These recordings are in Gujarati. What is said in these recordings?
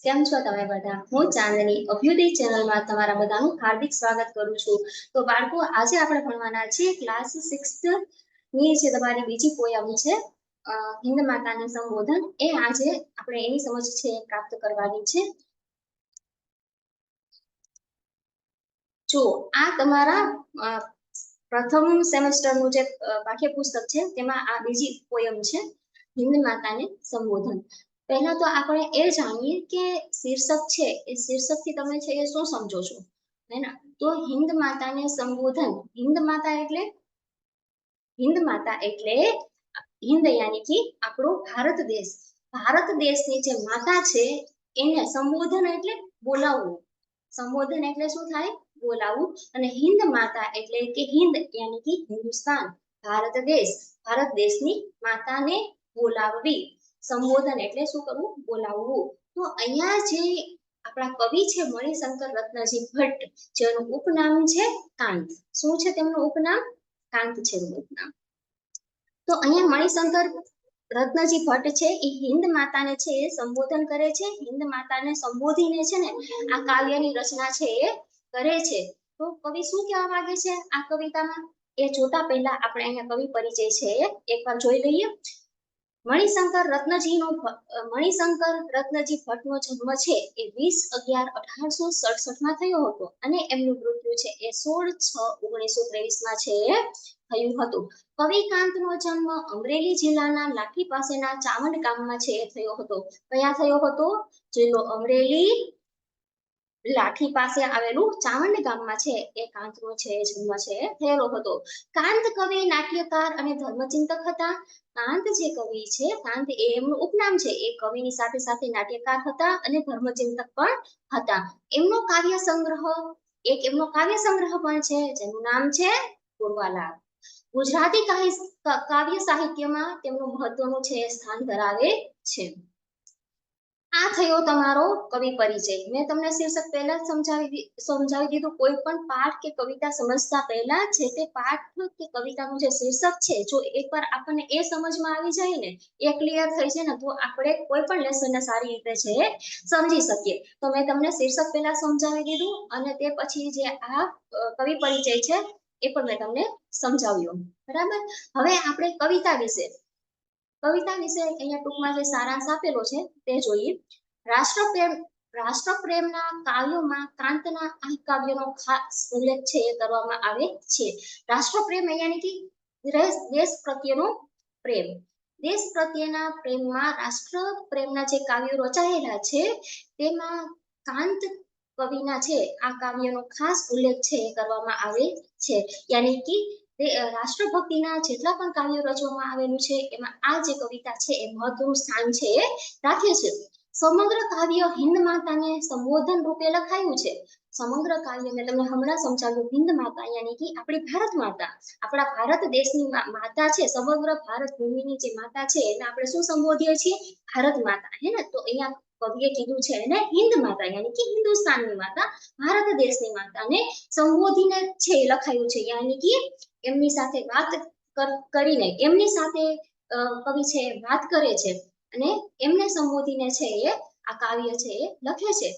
કેમ છો તમે બધા? હું ચાંદની અભ્યુદય ચેનલમાં તમારા બધાનું હાર્દિક સ્વાગત કરું છું. તો બાળકો, આજે આપણે ભણવાના છીએ ક્લાસ 6 ની જે તમારી બીજી પોયમ છે હિન્દ માતાને સંબોધન. એ આજે આપણે એની સમજ છે પ્રાપ્ત કરવાની છે. જો આ તમારા પ્રથમ સેમેસ્ટરનું જે પાઠ્યપુસ્તક છે તેમાં આ બીજી પોયમ છે, હિન્દ માતાને સંબોધન. પહેલા તો આપણે એ જાણીએ કે શીર્ષક છે એ શીર્ષકથી તમે છે એ શું સમજો છો, હે ને? તો હિન્દ માતાને સંબોધન, હિન્દ માતા એટલે હિન્દ યાની કે આપણો ભારત દેશ. ભારત દેશની જે માતા છે એને સંબોધન એટલે બોલાવવું. સંબોધન એટલે શું થાય? બોલાવવું. અને હિન્દ માતા એટલે કે હિન્દ યાની કે હિન્દુસ્તાન, ભારત દેશની માતાને બોલાવવી. સંબોધન એટલે શું કરવું? બોલાવવું. તો અહીંયા જે આપણા કવિ છે મણિશંકર રત્નજી ભટ્ટ, જેનું ઉપનામ છે કાંત. શું છે તેમનું ઉપનામ? કાંત છે એનું ઉપનામ. તો અહીંયા મણિશંકર રત્નજી ભટ્ટ છે એ હિન્દ માતાને છે એ સંબોધન કરે છે. હિન્દ માતાને સંબોધીને છે ને આ કાવ્યની રચના છે એ કરે છે. તો કવિ શું કહેવા માંગે છે આ કવિતામાં એ જોતા પહેલા આપણે અહીંયા કવિ પરિચય છે એ એકવાર જોઈ લઈએ. મણિશંકર રત્નજી ભટ્ટનો જન્મ છે એ 20/11/1867 થયો હતો અને એમનું મૃત્યુ છે એ 16/6/1923 છે થયું હતું. કવિ કાંતનો જન્મ અમરેલી જિલ્લાના લાઠી પાસેના ચાવંડ ગામમાં છે થયો હતો. કયા થયો હતો? જિલ્લો અમરેલી, લાઠી પાસે આવેલું ચાવંડ ગામમાં છે એ કાંતનો છે જન્મ છે થયેલો હતો. કાંત કવિ, નાટ્યકાર અને ધર્મચિંતક હતા. કાંત જે કવિ છે, કાંત એ એમનું ઉપનામ છે, એ કવિની સાથે સાથે નાટ્યકાર હતા અને ધર્મચિંતક પણ હતા. એમનો કાવ્ય સંગ્રહ પણ છે જેનું નામ છે પૂર્વાલાપ. ગુજરાતી કાવ્ય સાહિત્યમાં તેમનું મહત્વનું છે સ્થાન ધરાવે છે. આ થયો તમારો કવિ પરિચય. મેં તમને શીર્ષક પહેલા સમજાવી દીધું. કોઈ પણ પાઠ કે કવિતા સમજતા પહેલા છે તે પાઠ કે કવિતાનું જે શીર્ષક છે, જો એકવાર આપણને એ સમજમાં આવી જાય ને, એ ક્લિયર થઈ જાય ને, તો આપણે કોઈ પણ લેસનને સારી રીતે છે સમજી શકીએ. તો મેં તમને શીર્ષક પહેલા સમજાવી દીધું અને તે પછી જે આ કવિ પરિચય છે એ પણ મેં તમને સમજાવ્યું, બરાબર? હવે આપણે કવિતા વિશે અહીંયા ટૂંકમાં જે સારાંશ આપેલો છે તે જોઈએ. રાષ્ટ્રપ્રેમના કાવ્યોમાં કાંતના આ કાવ્યનો ખાસ ઉલ્લેખ છે એ કરવામાં આવે છે. રાષ્ટ્રપ્રેમ યાની કે દેશ પ્રત્યેનો પ્રેમ. દેશ પ્રત્યેના પ્રેમમાં રાષ્ટ્રપ્રેમના જે કાવ્યો રચાયેલા છે તેમાં કાંત કવિના છે આ કાવ્યનો ખાસ ઉલ્લેખ છે એ કરવામાં આવે છે. યાની કે રાષ્ટ્રભક્તિના જેટલા પણ કાવ્યો રચવામાં આવેલું છે એમાં આ જે કવિતા છે એ મહત્વનું સ્થાન છે એ રાખે છે. સમગ્ર કાવ્ય હિન્દ માતાને સંબોધન રૂપે લખાયું છે. સમગ્ર કાવ્ય મેં તમને હમણાં સમજાવ્યું, હિન્દ માતા યાની કે આપણી ભારત માતા, આપણા ભારત દેશની માતા છે. સમગ્ર ભારત ભૂમિની જે માતા છે એને આપણે શું સંબોધીએ છીએ? ભારત માતા, હે ને? તો અહીંયા કવિએ કીધું છે એને હિન્દ માતા યાની કે હિન્દુસ્તાનની માતા, ભારત દેશની માતાને સંબોધીને છે લખાયું છે. યાની કે એમની સાથે વાત કરીને એમની સાથે કવિ છે વાત કરે છે અને એમને સંબોધીને છે એ આ કાવ્ય છે એ લખે છે.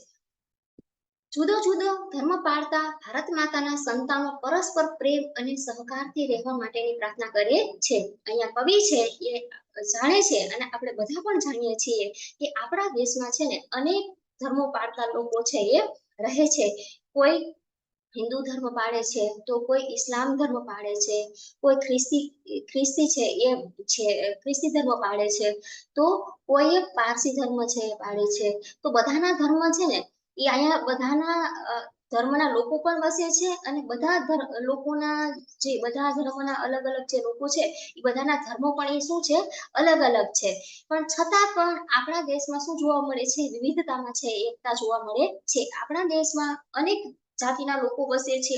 જુદો જુદો ધર્મ પાળતા ભારત માતાના સંતાનો પરસ્પર પ્રેમ અને સહકારથી રહેવા માટેની પ્રાર્થના કરે છે. અહીંયા કવિ છે એ જાણે છે અને આપણે બધા પણ જાણીએ છીએ કે આપણા દેશમાં છે ને અનેક ધર્મો પાળતા લોકો છે એ રહે છે. કોઈ હિન્દુ ધર્મ પાળે છે, તો કોઈ ઇસ્લામ ધર્મ પાળે છે, કોઈ ખ્રિસ્તી છે એ ખ્રિસ્તી ધર્મ પાળે છે, તો કોઈ પારસી ધર્મ છે પાળે છે. તો બધાના ધર્મ છે ને એ અહીંયા બધાના ધર્મના લોકો પણ વસે છે અને બધા ધર્મના અલગ અલગ જે લોકો છે એ બધાના ધર્મો પણ એ શું છે? અલગ અલગ છે. પણ છતાં પણ આપણા દેશમાં શું જોવા મળે છે? વિવિધતામાં છે એકતા જોવા મળે છે. આપણા દેશમાં અનેક જાતિના લોકો વસે છે,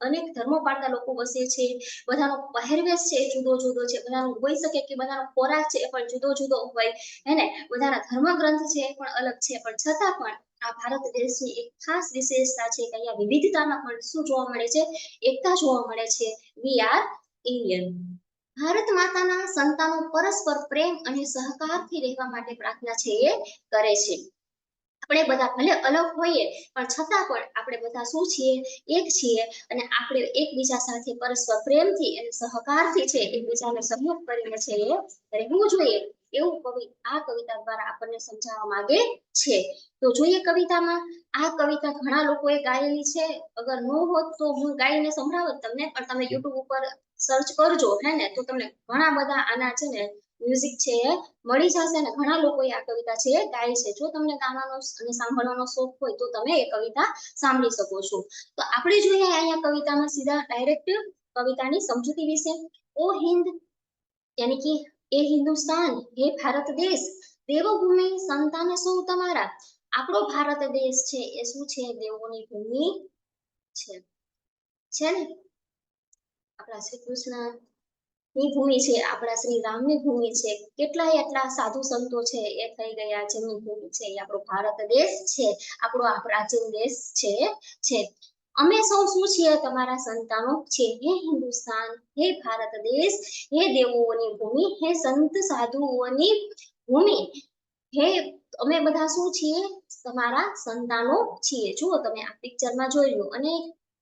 અનેક ધર્મો પાળતા લોકો વસે છે. બધાનો પહેરવેશ છે જુદો જુદો છે. બધાનો હોઈ શકે કે બધાનો ખોરાક છે એ પણ જુદો જુદો હોય, હે ને? બધાના ધર્મગ્રંથ છે એ પણ અલગ છે. પણ છતાં પણ આ ભારત દેશની એક ખાસ વિશેષતા છે કે અહીંયા વિવિધતામાં પણ શું જોવા મળે છે? એકતા જોવા મળે છે. We are Indian. ભારત માતાના સંતાનો પરસ્પર પ્રેમ અને સહકારથી રહેવા માટે પ્રાર્થના છે એ કરે છે. આપણે બધા ભલે અલગ હોઈએ પણ છતાં પણ આપણે બધા શું છીએ, એક છીએ, અને આપણે એકબીજા સાથે પરસ્પર પ્રેમથી અને સહકારથી છે એકબીજાને સહયોગ કરીને છે એ રહેવું જોઈએ, એવું કવિ આ કવિતા દ્વારા આપણને સમજાવવા માંગે છે. તો જોઈએ કવિતામાં, આ કવિતા ઘણા લોકોએ ગાયેલી છે. અગર ન હોત તો હું ગાઈને સંભળાવત તમને, પણ તમે યુટ્યુબ ઉપર સર્ચ કરજો હે ને, તો તમને ઘણા બધા આના છે ને મ્યુઝિક છે એ મળી જશે, ને ઘણા લોકોએ આ કવિતા છે એ ગાઈ છે. જો તમને ગાવાનો અને સાંભળવાનો શોખ હોય તો તમે એ કવિતા સાંભળી શકો છો. તો આપણે જોઈએ અહીંયા કવિતામાં સીધા ડાયરેક્ટ કવિતાની સમજૂતી વિશે. ઓ હિન્દ यानी कि એ હિન્દુસ્તાન, હે ભારત દેશ, દેવભૂમિ સંતાન સૌ તમારા. આપણો ભારત દેશ છે એ શું છે, દેવોની ભૂમિ છે ને. આપણા શ્રી કૃષ્ણ ની ભૂમિ છે, આપણા શ્રી રામની ભૂમિ છે, કેટલાય એટલા સાધુ સંતો છે એ થઈ ગયા જેમની ભૂમિ છે એ આપણો ભારત દેશ છે, આપણો આ પ્રાચીન દેશ છે. અમે સૌ શું છીએ, તમારા સંતાનો છે. હે હિન્દુસ્તાન, હે ભારત દેશ, હે દેવોની ભૂમિ, હે સંત સાધુઓની ભૂમિ, હે અમે બધા શું છીએ, તમારા સંતાનો છીએ. જુઓ તમે આ પિક્ચરમાં જોઈ લો, અને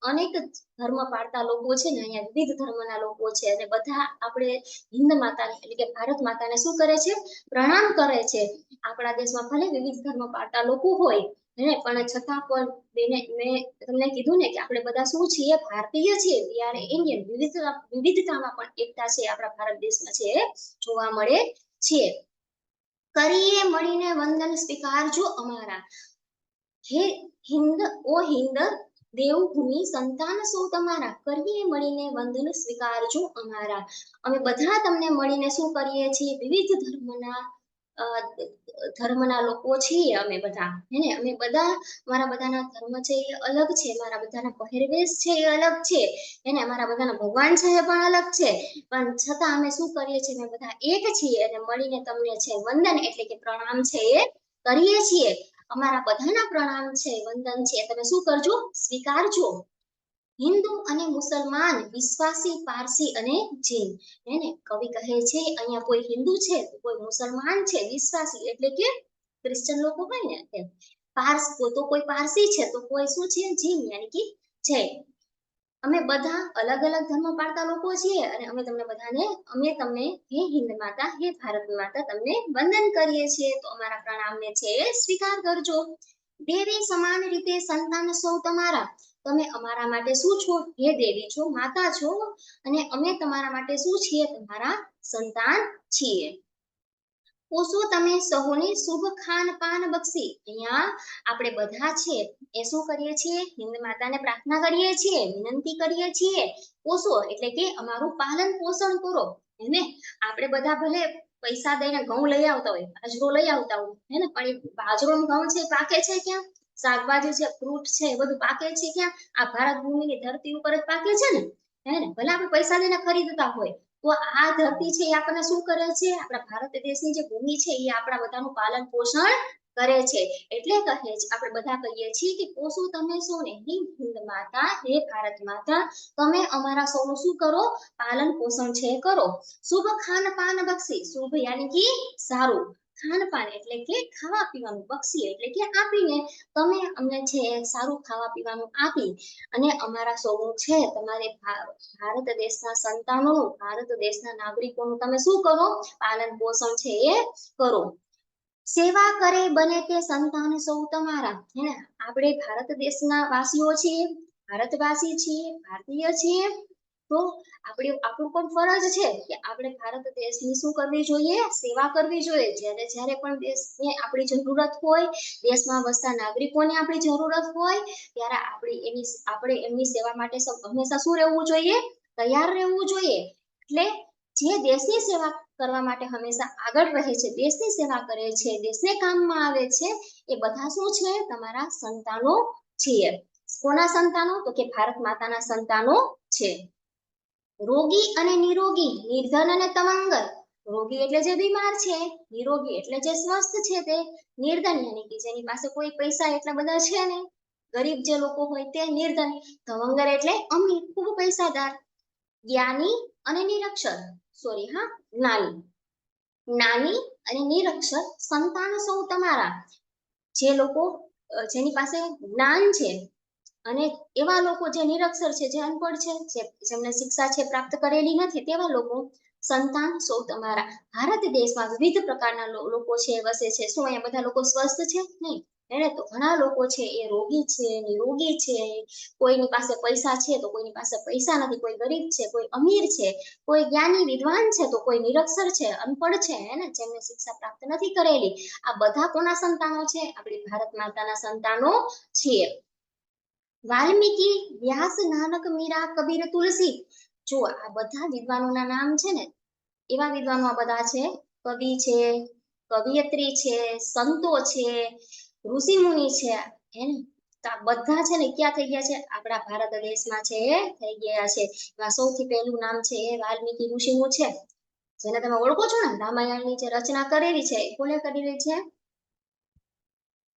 અનેક ધર્મ પાળતા લોકો છે ને, અહીંયા વિવિધ ધર્મના લોકો છે, અને બધા આપણે હિન્દ માતાને એટલે કે ભારત માતાને શું કરે છે, પ્રણામ કરે છે. આપણા દેશમાં ભલે વિવિધ ધર્મ પાળતા લોકો હોય હે, પણ છતાં પણ મેં તમને કીધું ને કે આપણે બધા શું છીએ, ભારતીય છીએ. We are Indian. વિવિધતામાં પણ એકતા છે આપણા ભારત દેશમાં છે જોવા મળે છે. કરીએ મળીને વંદન સ્વીકારજો અમારા. હે હિન્દ, ઓ હિન્દ દેવભૂમિ સંતાન સૌ તમારા. કરીએ મળીને વંદન સ્વીકારજો અમારા. અમે બધા તમને મળીને શું કરીએ છીએ, વિવિધ ધર્મના લોકો છીએ અમે બધા, હે અમે બધા, મારા બધાના ધર્મ છે એ અલગ છે, મારા બધાના પહેરવેશ છે એ અલગ છે, એને અમારા બધાના ભગવાન છે એ પણ અલગ છે, પણ છતાં અમે શું કરીએ છીએ, અમે બધા એક છીએ, અને મળીને તમને છે વંદન એટલે કે પ્રણામ છે એ કરીએ છીએ. અમારા બધાના પ્રણામ છે, વંદન છે, તમે શું કરજો, સ્વીકારજો. હિન્દુ અને મુસલમાન, વિશ્વાસી, પારસી અને જૈન. એને કવિ કહે છે અહીંયા કોઈ હિન્દુ છે, કોઈ મુસલમાન છે, વિશ્વાસી એટલે કે ક્રિશ્ચન લોકો હોય ને તે, તો કોઈ પારસી છે, તો કોઈ શું છે, જૈન યાની કે જૈન. અમે બધા અલગ અલગ ધર્મ પાળતા લોકો છીએ, અને અમે તમને હે હિન્દ માતા, હે ભારત માતા તમને વંદન કરીએ છીએ. તો અમારા પ્રણામને છે સ્વીકાર કરજો. દેવી સમાન રીતે સંતાન સૌ તમારા. તમે અમારા માટે શું છો, હે દેવી છો, માતા છો, અને અમે તમારા માટે શું છીએ, તમારા સંતાન છીએ. પોષો તમે સૌને શુભ ખાન પાન બક્ષી. અહીંયા આપણે બધા છે એ શું કરીએ છીએ, હિન્દ માતાને પ્રાર્થના કરીએ છીએ, વિનંતી કરીએ છીએ. પોષો એટલે કે અમારું પાલન પોષણ કરો, એને આપણે બધા ભલે પૈસા દઈને ઘઉં લઈ આવતા હોય, બાજરો લઈ આવતા હોય, હે ને, પણ એ બાજરો ઘઉં છે પાકે છે ક્યાં, શાકભાજી છે, ફ્રૂટ છે, એ બધું પાકે છે ક્યાં, આ ભારત ભૂમિની ધરતી ઉપર જ પાકે છે ને, હે ને. ભલે આપણે પૈસા દઈને ખરીદતા હોય, તો આ ધરતી છે એ આપણને શું કરે છે, આપણા ભારત દેશની જે ભૂમિ છે એ આપણા બધાનું પાલન પોષણ કરે છે. એટલે કહે છે, આપણે બધા કહીએ છીએ કે પોષો તમે સૌને, હે હિન્દ માતા, હે ભારત માતા, તમે અમારા સૌનું શું કરો, પાલન પોષણ છે કરો. શુભ ખાન પાન બક્ષી. શુભ યાની કે સારું, ખાન પાન એટલે કે ખાવા પીવાનું, બક્ષી એટલે કે આપીને, તમે અમને છે સારું ખાવા પીવાનું આપી, અને અમારા સૌનું છે તમારે ભારત દેશના સંતાનોનું, ભારત દેશના નાગરિકોનું તમે શું કરો, પાલન પોષણ છે એ કરો. સેવા કરે બને તે સંતાન સૌ તમારા. હે ને, આપણે ભારત દેશના વાસીઓ છીએ, ભારતવાસી છીએ, ભારતીય છીએ, તો આપણું પણ ફરજ છે કે આપણે ભારત દેશની શું કરવી જોઈએ, સેવા કરવી જોઈએ. જ્યારે જ્યારે પણ દેશને આપણી જરૂરત હોય, દેશમાં વસતા નાગરિકોને આપણી જરૂરત હોય, ત્યારે આપણે એમની સેવા માટે હંમેશા શું રહેવું જોઈએ, તૈયાર રહેવું જોઈએ. એટલે જે દેશની સેવા કરવા માટે હંમેશા આગળ રહે છે, દેશની સેવા કરે છે, દેશને કામમાં આવે છે, એ બધા શું છે, તમારા સંતાનો છીએ. કોના સંતાનો, તો કે ભારત માતાના સંતાનો છે. રોગી અને નિરોગી, નિર્ધન અને તવંગર. રોગી એટલે જે બીમાર છે, નિરોગી એટલે જે સ્વસ્થ છે તે, નિર્ધન યાની કે જેની પાસે કોઈ પૈસા એટલા બધા છે નહીં, ગરીબ જે લોકો હોય તે નિર્ધન. તવંગર એટલે અમીર, ખૂબ પૈસાદાર. જ્ઞાની અને નિરક્ષર, સોરી હા, જ્ઞાની અને નિરક્ષર સંતાન સૌ તમારા. જે લોકો જેની પાસે જ્ઞાન છે અને એવા લોકો જે નિરક્ષર છે, જે અનપઢ છે, જેમને શિક્ષા છે પ્રાપ્ત કરેલી નથી, તેવા લોકો સંતાન સૌ તમારા. ભારત દેશમાં વિવિધ પ્રકારના લોકો છે, વસે છે. શું અહીંયા બધા લોકો સ્વસ્થ છે? નહીં. એને તો ઘણા લોકો છે એ રોગી છે, નિરોગી છે. કોઈની પાસે પૈસા છે તો કોઈની પાસે પૈસા નથી, કોઈ ગરીબ છે, કોઈ અમીર છે, કોઈ જ્ઞાની વિદ્વાન છે તો કોઈ નિરક્ષર છે, અનપઢ છે, હે જેમને શિક્ષા પ્રાપ્ત નથી કરેલી. આ બધા કોના સંતાનો છે? આપણી ભારત માતાના સંતાનો છીએ. વાલ્મીકી, વ્યાસ, નાનક, મીરા, કબીર, તુલસી. જો આ બધા વિદ્વાનોના નામ છે ને, એવા વિદ્વાનો આ બધા છે. કવિ છે, કવિયત્રી છે, સંતો છે, ઋષિ મુનિ છે, હે ને. તો આ બધા છે ને ક્યાં થઈ ગયા છે? આપણા ભારત દેશમાં છે થઈ ગયા છે. એમાં સૌથી પહેલું નામ છે એ વાલ્મીકી ઋષિનું છે, જેને તમે ઓળખો છો ને. રામાયણની જે રચના કરેલી છે એ કોને કરેલી છે?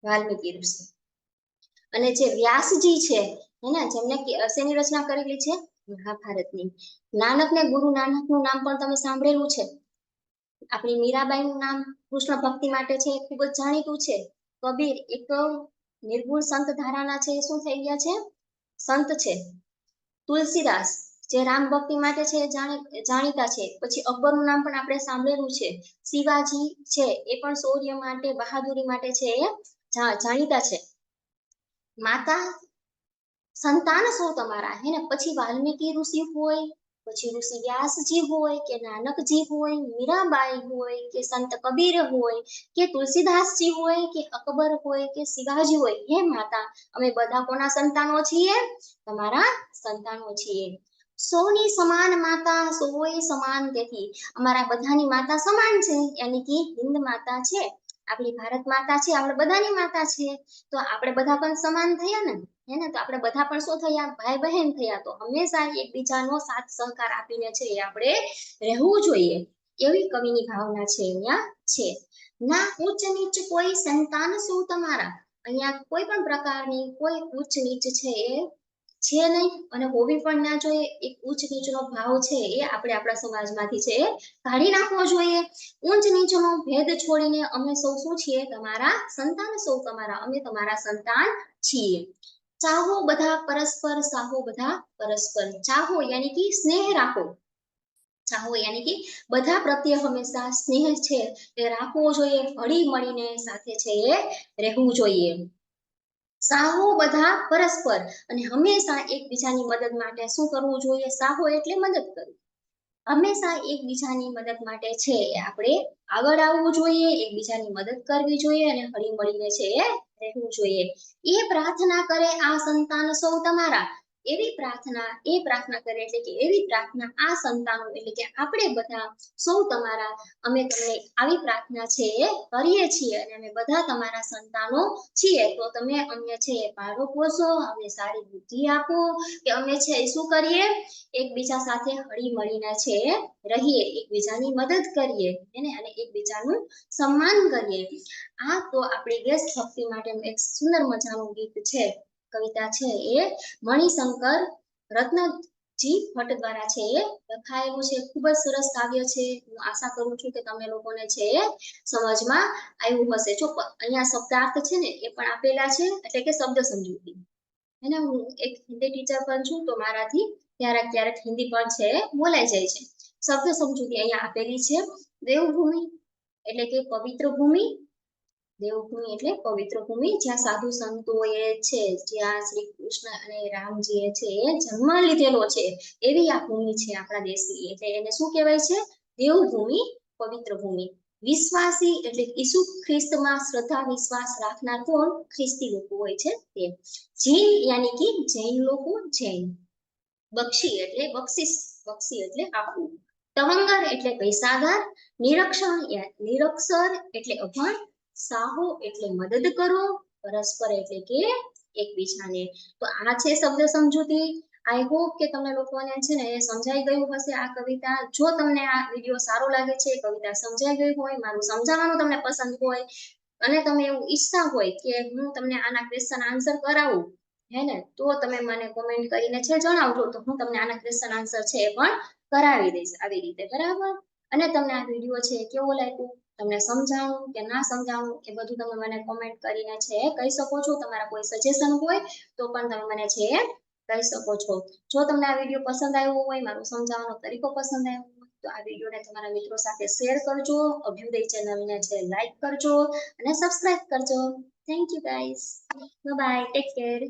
વાલ્મીકી ઋષિ. અને જે વ્યાસજી છે, હેને, જેમને શેની રચના કરેલી છે? મહાભારતની. નાનકને ગુરુ નાનકનું નામ પણ તમે સાંભળેલું છે. આપણી મીરાબાઈનું નામ કૃષ્ણ ભક્તિ માટે છે, ખૂબ જ જાણીતું છે. કબીર એક નિર્ગુણ સંત ધારાના છે, શું થઈ ગયા છે? સંત છે. તુલસીદાસ જે રામ ભક્તિ માટે છે, જાણીતા છે. પછી અકબરનું નામ પણ આપણે સાંભળેલું છે. શિવાજી છે એ પણ શૌર્ય માટે, બહાદુરી માટે છે એ જાણીતા છે. માતા સંતાન સૌ તમારા, હે ને. પછી વાલ્મીકી ઋષિ હોય, પછી ઋષિ વ્યાસજી હોય, કે નાનકજી હોય, મીરાબાઈ હોય, કે સંત કબીર હોય, કે તુલસીદાસજી હોય, કે અકબર હોય, કે શિવાજી હોય, હે માતા, અમે બધા કોના સંતાનો છીએ? તમારા સંતાનો છીએ. સૌની સમાન માતા, સૌએ સમાન તેથી. અમારા બધાની માતા સમાન છે, યાની કે હિન્દ માતા છે, આપણી ભારત માતા છે, આપણે બધાની માતા છે. તો આપણે બધા પણ સમાન થયા ને, હે ને. તો આપણે બધા પણ શું થયા? ભાઈ બહેન થયા. તો હંમેશા એકબીજાનો સાથ સહકાર આપીને છે એ આપણે રહેવું જોઈએ, એવી કવિની ભાવના છે અહીંયા છે. ના ઉચ્ચ નીચ કોઈ સંતાન સૌ તમારા. અહીંયા કોઈ પણ પ્રકારની કોઈ ઉચ્ચ નીચ છે એ છે નહીં, અને હોવી પણ ના જોઈએ. એક ઉચ્ચ નીચનો ભાવ છે એ આપણે આપણા સમાજમાંથી છે એ કાઢી નાખવો જોઈએ. ઊંચ નીચનો ભેદ છોડીને અમે સૌ શું છીએ? તમારા સંતાન સૌ તમારા. અમે તમારા સંતાન છીએ. ચાહો બધા પરસ્પર, સાહો બધા પરસ્પર. ચાહો યાની કે સ્નેહ રાખો. ચાહો યાની કે બધા પ્રત્યે હંમેશા સ્નેહ છે એ રાખવો જોઈએ. હળી મળીને સાથે છે એ રહેવું જોઈએ. સાહો બધા પરસ્પર, અને હંમેશા એકબીજાની મદદ માટે શું કરવું જોઈએ? સાહો એટલે મદદ કરવી. હંમેશા એકબીજાની મદદ માટે છે આપણે આગળ આવવું જોઈએ, એકબીજાની મદદ કરવી જોઈએ, અને હળી મળીને છે એ રહેવું જોઈએ. એ પ્રાર્થના કરે આ સંતાન સૌ તમારા. એવી પ્રાર્થના, એ પ્રાર્થના કરે એટલે કે એવી પ્રાર્થના આ સંતાનો એટલે કે આપણે બધા સૌ તમારા, અમે તમને આવી પ્રાર્થના છે એ કરીએ છીએ, અને અમે બધા તમારા સંતાનો છીએ. તો તમે અમને છે એ પાળો પોષો, અમને સારી બુદ્ધિ આપો, કે અમે છે શું કરીએ? એકબીજા સાથે હળી મળીને છે રહીએ, એકબીજાની મદદ કરીએ, એને, અને એકબીજાનું સન્માન કરીએ. આ તો આપણી દેશભક્તિ માટેનું એક સુંદર મજાનું ગીત છે, કવિતા છે એ મણિશંકર રત્નજી ભટ્ટ દ્વારા છે એ લખાયેલું છે. ખૂબ જ સરસ કાવ્ય છે. હું આશા કરું છું કે તમે લોકોને છે એ સમજમાં આવ્યું હશે. જો અહીંયા શબ્દાર્થ છે ને એ પણ આપેલા છે, એટલે કે શબ્દ સમજૂતી. એને હું એક હિન્દી ટીચર પણ છું, તો મારાથી ક્યારેક ક્યારેક હિન્દી પણ છે બોલાઈ જાય છે. શબ્દ સમજૂતી અહીંયા આપેલી છે. દેવભૂમિ એટલે કે પવિત્ર ભૂમિ. દેવભૂમિ એટલે પવિત્ર ભૂમિ, જ્યાં સાધુ સંતોએ છે, જ્યાં શ્રી કૃષ્ણ અને રામજીએ છે એ જન્મ લીધેલો છે, એવી આ ભૂમિ છે આપણા દેશની. એટલે એને શું કહેવાય છે? દેવભૂમિ, પવિત્ર ભૂમિ. વિશ્વાસી એટલે ઈસુ ખ્રિસ્તમાં શ્રદ્ધા વિશ્વાસ રાખનાર કોણ? ખ્રિસ્તી લોકો હોય છે તે. જૈન યાની કે જૈન લોકો, જૈન. બક્ષી એટલે બક્ષિસ, બક્ષી એટલે આપવું. તવંગર એટલે પૈસાદાર. નિરક્ષર એટલે અભણ. સાહો એટલે મદદ કરો. પરસ્પર એટલે કે એકબીજાને. તો આ છે શબ્દ સમજૂતી. આઈ હોપ કે તમને લોકોને છે ને એ સમજાઈ ગયું હશે આ કવિતા. જો તમને આ વિડીયો સારો લાગે છે, કવિતા સમજાઈ ગઈ હોય, મારું સમજાવવાનું તમને પસંદ હોય, અને તમે એવું ઈચ્છતા હોય કે હું તમને આના ક્વેશ્ચન આન્સર કરાવું, હે ને, તો તમે મને કોમેન્ટ કરીને છે જણાવજો, તો હું તમને આના ક્વેશ્ચન આન્સર છે એ પણ કરાવી દઈશ આવી રીતે, બરાબર. અને તમને આ વિડીયો છે કેવો લાગ્યો, તમને સમજાણું કે ના સમજાણું એ બધું તમે મને કોમેન્ટ કરીને છે કહી શકો છો. તમારા કોઈ સજેશન હોય તો પણ તમે મને છે કહી શકો છો. જો તમને આ વિડીયો પસંદ આવ્યો હોય, મારો સમજાવવાનો તરીકો પસંદ આવ્યો હોય તો આ વિડીયોને તમારા મિત્રો સાથે શેર કરજો, અભ્યુદય ચેનલને છે લાઈક કરજો અને સબસ્ક્રાઇબ કરજો. Thank you guys, bye bye, take care.